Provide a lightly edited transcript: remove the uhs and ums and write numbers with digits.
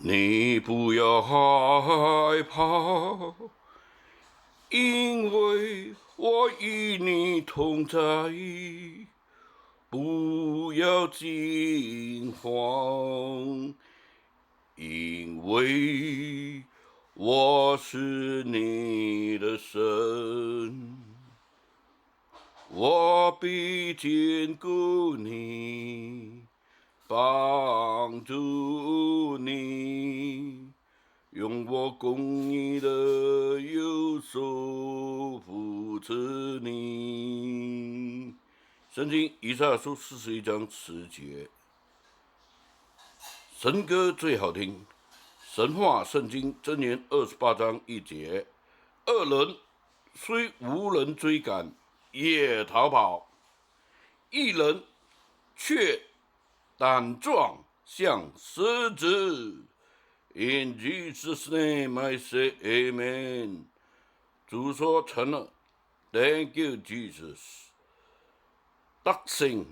你不要害怕，因为我与你同在。不要惊慌，因为我是你的神，我必坚固你，帮助你，用我公义的右手扶持你。圣经以赛亚书41章10节，神歌最好听。神话圣经箴言28章1节，恶人虽无人追赶，也逃跑；一人却胆壮像狮子。In Jesus' name I say Amen。主说成了 ，Thank you Jesus。Daxing